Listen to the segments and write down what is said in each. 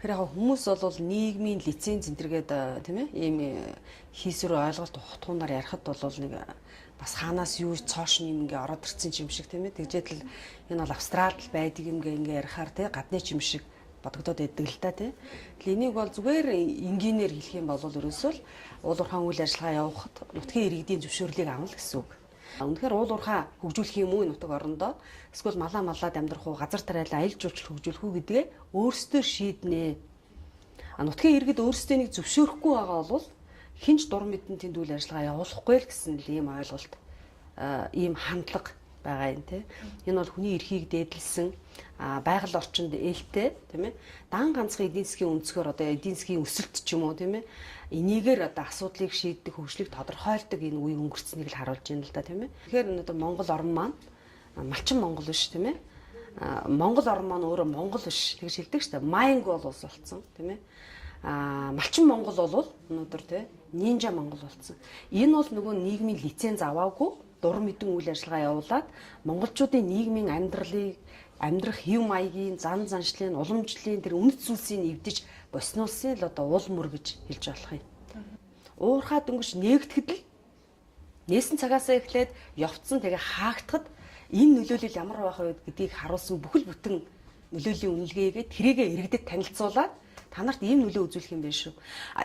Тэгэхээр яг хүмүүс бол нийгмийн лиценз энтергээд тийм ээ ийм хийсвэр ойлголт утгуунаар ярихад бол нэг бас хаанаас юу цоош юм ингээ ороод ирсэн юм шиг тийм ээ. Тэгжээд л энэ бол австралид байдаг юм ингээ ярихаар тийм гадны юм шиг бодогдоод байдаг л та тийм. Тэгэл энийг бол зүгээр энгийнээр хэлэх юм бол ерөөсөө л уул уурхаан үйл ажиллагаа явуулахад нутгийн иргэдийн зөвшөөрлийг авна л гэсэн үг. Үнэхээр уул уурхаа хөгжүүлэх юм уу нутаг орондоо эсвэл малаа малаад амьдрах уу газар тариалан аялал жуулчлал хөгжүүлэх үү гэдгээ өөрсдөө шийднэ. Нутгийн иргэд өөрсдөө нэг зөвшөөрөхгүй байгаа бол хинч дур мэдэн тэнд үйл ажиллагаа явуулахгүй л гэсэн л ийм ойлголт ийм хандлага байгаа юм тий. Энэ бол хүний эрхийг дээдлсэн байгаль орчинд ээлтэй тийм ээ. Дан ганцхан эдийн засгийн өнцгөр одоо эдийн засгийн өсөлт ч юм уу тийм ээ. Энийгээр одоо асуудлыг шийддэг хөгжлийг тодорхойлдог энэ үе өнгөрцнийг л харуулж байна л да тийм ээ. Тэгэхээр одоо Монгол орн маань малчин Монгол биш тийм ээ. Монгол орн маань өөрөө Монгол биш гэж хэлдэг шүү дээ. Майнг бол улс болсон тийм ээ. Малчин Монгол бол өнөөдөр тийм нинжа Монгол болсон. Энэ бол нөгөө нийгмийн лиценз аваагүй дур мэдэн үйл ажиллагаа явуулаад монголчуудын нийгмийн амьдрах хэв маягийн зан заншлын уламжлалын тэр үнэт зүйлсийг эвдэж боснуулсан л одоо уул мөр гэж хэлж болох юм. Уурхаа дөнгөж нээгдэхэд л нээсэн цагаасаа эхлээд явцсан тэгээ хаагдахад энэ нөлөөлөл ямар байх вэ гэдгийг харуулсан бүхэл бүтэн нөлөөлийн үнэлгээгээ тэрийгэ иргэдэд танилцуулаад та нарт ийм нөлөө үзүүлэх юм байна шүү.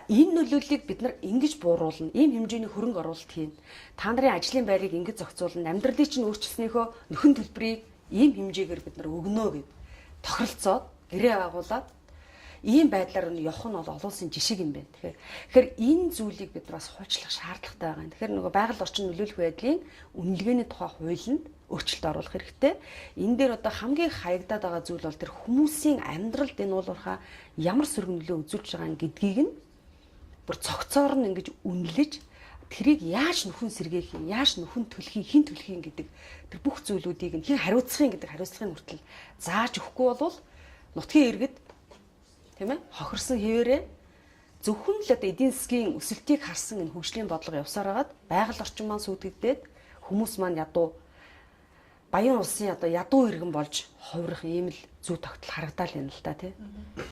Энэ нөлөөллийг бид нар ингэж бууруулна, ийм хэмжээний хөрөнгө оруулалт хийн. Та нарын ажлын байрыг ингэж зохицуулна, амьдралыг чинь өөрчилснөөхөө нөхөн төлбөрийг ийм хэмжээгээр бид нар өгнө гэд тохиролцоод гэрээ байгуулад ийм байдлаар нь явах нь бол олон улсын жишг юм байна. Тэгэхээр энэ зүйлийг бид бас хуульчлах шаардлагатай байгаа юм. Тэгэхээр нөгөө байгаль орчин нөлөөлөх байдлын үнэлгээний тухай хуулинд өөрчлөлт оруулах хэрэгтэй. Энэ дээр одоо хамгийн хаягдаад байгаа зүйл бол тэр хүмүүсийн амьдралд энэ уулуурхаа ямар сөрөг нөлөө үзүүлж байгаа гэдгийг нь бүр цогцоор нь ингэж үнэлж тэрийг яаж нөхөн сэргээх юм, яаж нөхөн төлөх, хэн төлөх юм гэдэг тэр бүх зүйлүүдийг нь хэн хариуцах юм гэдэг хариуцлагын хүртэл зааж өгөхгүй бол нутгийн иргэд тийм ээ хохирсон хэвээрээ зөвхөн л одоо эдийн засгийн өсөлтийг харсан энэ хөгжлийн бодлого явсаар хагаад байгаль орчин маань сүйтгэгдээд хүмүүс маань ядуу баян улсын одоо ядуу иргэн болж хувирах ийм л зүй тогтол харагдал юм л да тий.